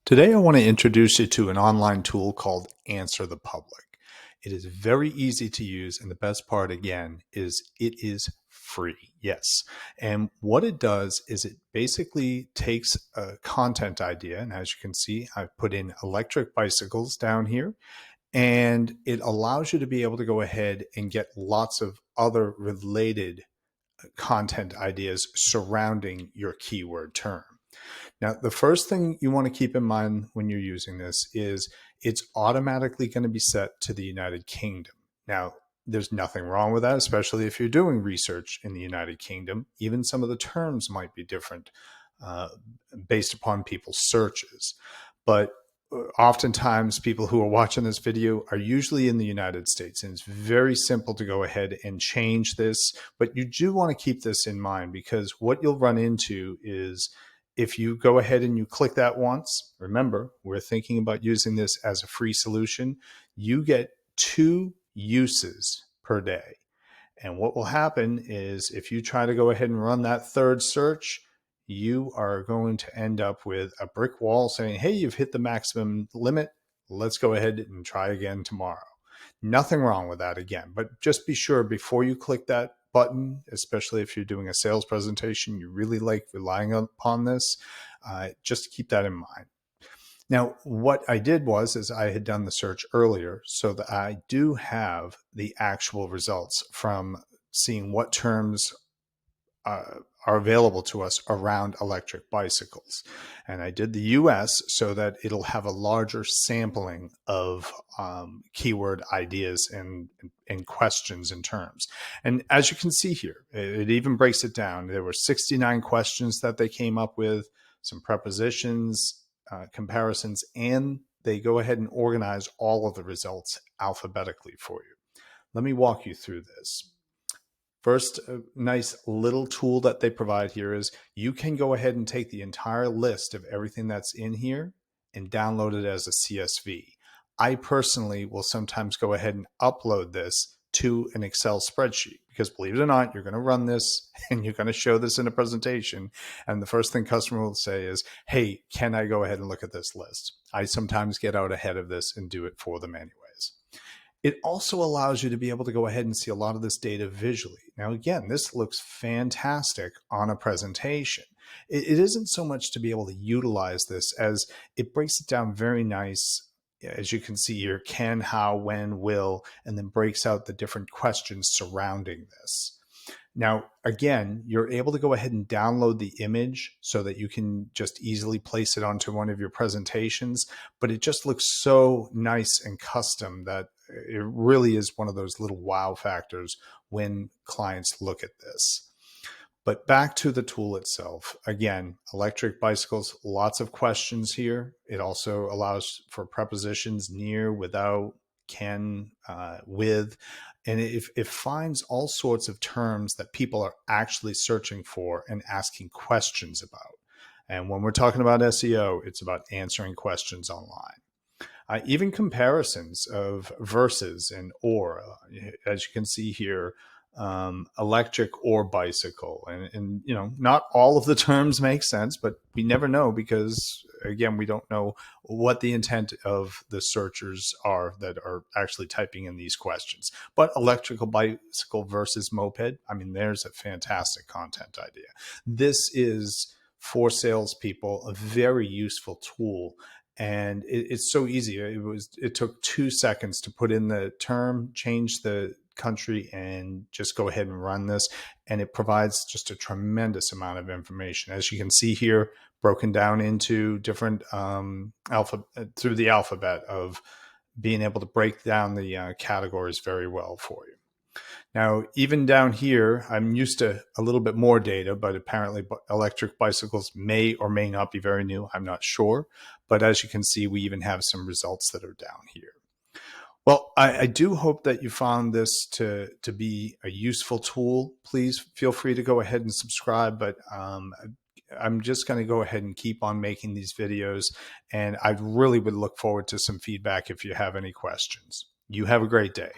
Today, I want to introduce you to an online tool called Answer the Public. It is very easy to use, and the best part, again, is it is free. Yes. And what it does is it basically takes a content idea, and as you can see, I've put in electric bicycles down here, and it allows you to be able to go ahead and get lots of other related content ideas surrounding your keyword term. Now, the first thing you want to keep in mind when you're using this is it's automatically going to be set to the United Kingdom. Now, there's nothing wrong with that, especially if you're doing research in the United Kingdom. Even some of the terms might be different based upon people's searches. But oftentimes people who are watching this video are usually in the United States, and it's very simple to go ahead and change this. But you do want to keep this in mind, because what you'll run into is if you go ahead and you click that once, remember, we're thinking about using this as a free solution, you get 2 uses per day. And what will happen is if you try to go ahead and run that third search, you are going to end up with a brick wall saying, hey, you've hit the maximum limit. Let's go ahead and try again tomorrow. Nothing wrong with that, again, but just be sure before you click that button, especially if you're doing a sales presentation, you really like relying upon this, just keep that in mind. Now, what I did is I had done the search earlier so that I do have the actual results from seeing what terms are available to us around electric bicycles. And I did the US so that it'll have a larger sampling of keyword ideas and questions and terms. And as you can see here, it even breaks it down. There were 69 questions that they came up with, some prepositions, comparisons, and they go ahead and organize all of the results alphabetically for you. Let me walk you through this. First, a nice little tool that they provide here is you can go ahead and take the entire list of everything that's in here and download it as a CSV. I personally will sometimes go ahead and upload this to an Excel spreadsheet, because believe it or not, you're going to run this and you're going to show this in a presentation. And the first thing customer will say is, hey, can I go ahead and look at this list? I sometimes get out ahead of this and do it for them anyways. It also allows you to be able to go ahead and see a lot of this data visually. Now, again, this looks fantastic on a presentation. It isn't so much to be able to utilize this as it breaks it down very nice. As you can see here, can, how, when, will, and then breaks out the different questions surrounding this. Now, again, you're able to go ahead and download the image so that you can just easily place it onto one of your presentations, but it just looks so nice and custom that it really is one of those little wow factors when clients look at this. But back to the tool itself. Again, electric bicycles, lots of questions here. It also allows for prepositions near, without, can, with, and it finds all sorts of terms that people are actually searching for and asking questions about. And when we're talking about SEO, it's about answering questions online. Even comparisons of versus and or, as you can see here, electric or bicycle. And, you know, not all of the terms make sense, but we never know, because again, we don't know what the intent of the searchers are that are actually typing in these questions. But electrical bicycle versus moped, I mean, there's a fantastic content idea. This is, for salespeople, a very useful tool. And it's so easy. It took 2 seconds to put in the term, change the country, and just go ahead and run this. And it provides just a tremendous amount of information. As you can see here, broken down into different through the alphabet of being able to break down the categories very well for you. Now, even down here, I'm used to a little bit more data, but apparently electric bicycles may or may not be very new. I'm not sure. But as you can see, we even have some results that are down here. Well, I do hope that you found this to be a useful tool. Please feel free to go ahead and subscribe, but I'm just going to go ahead and keep on making these videos, and I really would look forward to some feedback if you have any questions. You have a great day.